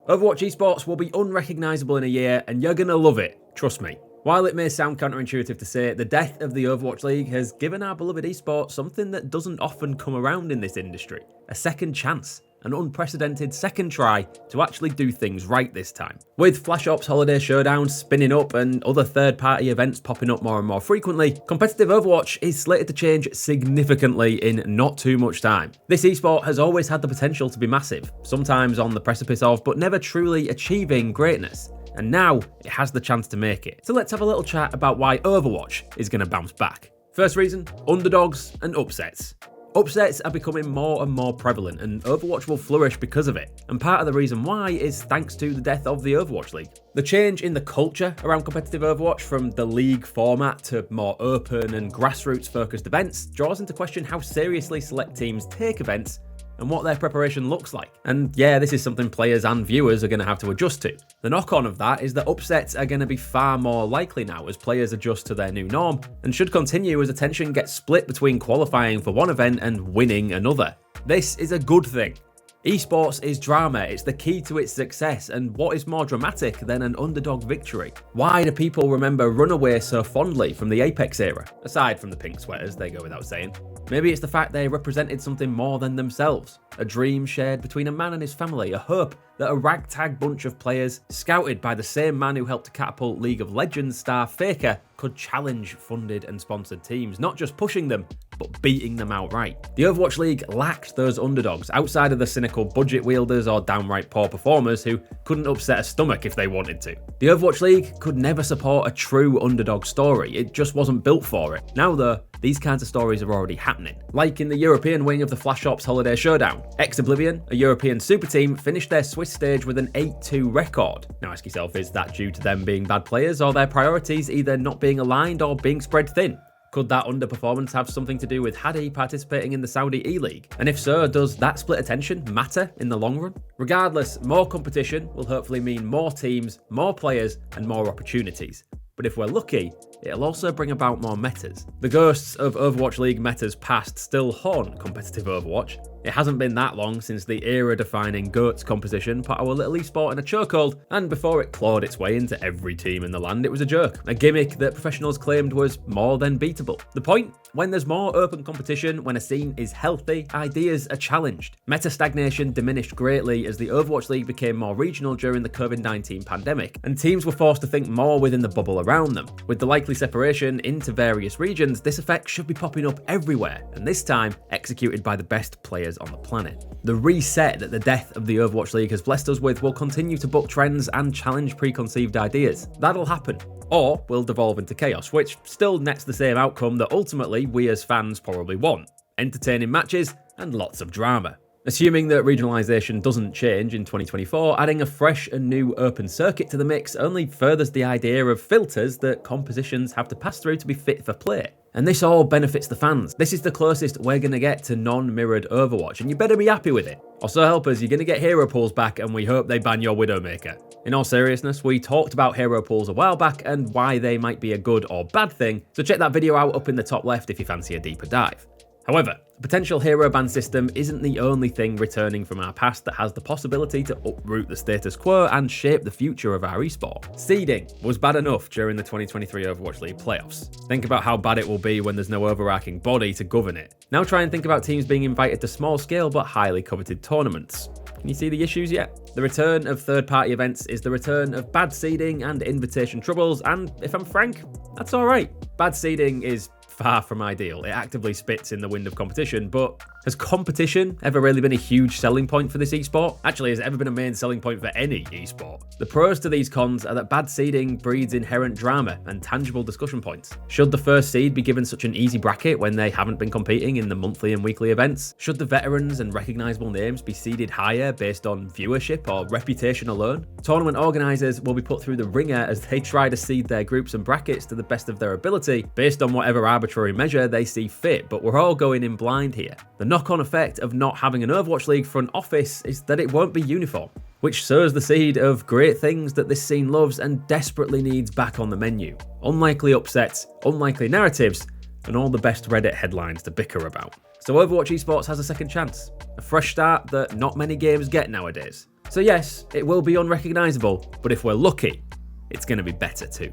Overwatch esports will be unrecognisable in a year, and you're gonna love it, trust me. While it may sound counterintuitive to say, the death of the Overwatch League has given our beloved esport something that doesn't often come around in this industry. A second chance. An unprecedented second try to actually do things right this time. With Flash Ops Holiday Showdowns spinning up and other third-party events popping up more and more frequently, competitive Overwatch is slated to change significantly in not too much time. This esport has always had the potential to be massive, sometimes on the precipice of, but never truly achieving greatness. And now it has the chance to make it. So let's have a little chat about why Overwatch is going to bounce back. First reason, underdogs and upsets. Upsets are becoming more and more prevalent, and Overwatch will flourish because of it. And part of the reason why is thanks to the death of the Overwatch League. The change in the culture around competitive Overwatch from the league format to more open and grassroots-focused events draws into question how seriously select teams take events and what their preparation looks like. And yeah, this is something players and viewers are going to have to adjust to. The knock-on of that is that upsets are going to be far more likely now as players adjust to their new norm, and should continue as attention gets split between qualifying for one event and winning another. This is a good thing. Esports is drama, it's the key to its success, and what is more dramatic than an underdog victory? Why do people remember Runaway so fondly from the Apex era? Aside from the pink sweaters, they go without saying. Maybe it's the fact they represented something more than themselves. A dream shared between a man and his family, a hope that a ragtag bunch of players, scouted by the same man who helped to catapult League of Legends star Faker, could challenge funded and sponsored teams, not just pushing them, but beating them outright. The Overwatch League lacked those underdogs outside of the cynical budget wielders or downright poor performers who couldn't upset a stomach if they wanted to. The Overwatch League could never support a true underdog story, it just wasn't built for it. Now though, these kinds of stories are already happening. Like in the European wing of the Flash Ops Holiday Showdown. Ex-Oblivion, a European super team, finished their Swiss stage with an 8-2 record. Now ask yourself, is that due to them being bad players or their priorities either not being aligned or being spread thin? Could that underperformance have something to do with Hadi participating in the Saudi E-League? And if so, does that split attention matter in the long run? Regardless, more competition will hopefully mean more teams, more players, and more opportunities. But if we're lucky, it'll also bring about more metas. The ghosts of Overwatch League metas past still haunt competitive Overwatch. It hasn't been that long since the era-defining GOATS composition put our little esport in a chokehold, and before it clawed its way into every team in the land, it was a joke, a gimmick that professionals claimed was more than beatable. The point? When there's more open competition, when a scene is healthy, ideas are challenged. Meta stagnation diminished greatly as the Overwatch League became more regional during the COVID-19 pandemic, and teams were forced to think more within the bubble around them. With the likely separation into various regions, this effect should be popping up everywhere, and this time executed by the best players on the planet. The reset that the death of the Overwatch League has blessed us with will continue to buck trends and challenge preconceived ideas. That'll happen. Or will devolve into chaos, which still nets the same outcome that ultimately we as fans probably want. Entertaining matches and lots of drama. Assuming that regionalisation doesn't change in 2024, adding a fresh and new open circuit to the mix only furthers the idea of filters that compositions have to pass through to be fit for play. And this all benefits the fans. This is the closest we're going to get to non-mirrored Overwatch, and you better be happy with it. Or so help us, you're going to get hero pools back, and we hope they ban your Widowmaker. In all seriousness, we talked about hero pools a while back and why they might be a good or bad thing, so check that video out up in the top left if you fancy a deeper dive. However, the potential hero ban system isn't the only thing returning from our past that has the possibility to uproot the status quo and shape the future of our esport. Seeding was bad enough during the 2023 Overwatch League playoffs. Think about how bad it will be when there's no overarching body to govern it. Now try and think about teams being invited to small-scale but highly coveted tournaments. Can you see the issues yet? The return of third-party events is the return of bad seeding and invitation troubles, and if I'm frank, that's alright. Bad seeding is far from ideal. It actively spits in the wind of competition, but has competition ever really been a huge selling point for this esport? Actually, has it ever been a main selling point for any esport? The pros to these cons are that bad seeding breeds inherent drama and tangible discussion points. Should the first seed be given such an easy bracket when they haven't been competing in the monthly and weekly events? Should the veterans and recognisable names be seeded higher based on viewership or reputation alone? Tournament organisers will be put through the ringer as they try to seed their groups and brackets to the best of their ability based on whatever arbitrary measure they see fit, but we're all going in blind here. The knock-on effect of not having an Overwatch League front office is that it won't be uniform, which sows the seed of great things that this scene loves and desperately needs back on the menu. Unlikely upsets, unlikely narratives, and all the best Reddit headlines to bicker about. So Overwatch esports has a second chance, a fresh start that not many games get nowadays. So yes, it will be unrecognisable, but if we're lucky, it's going to be better too.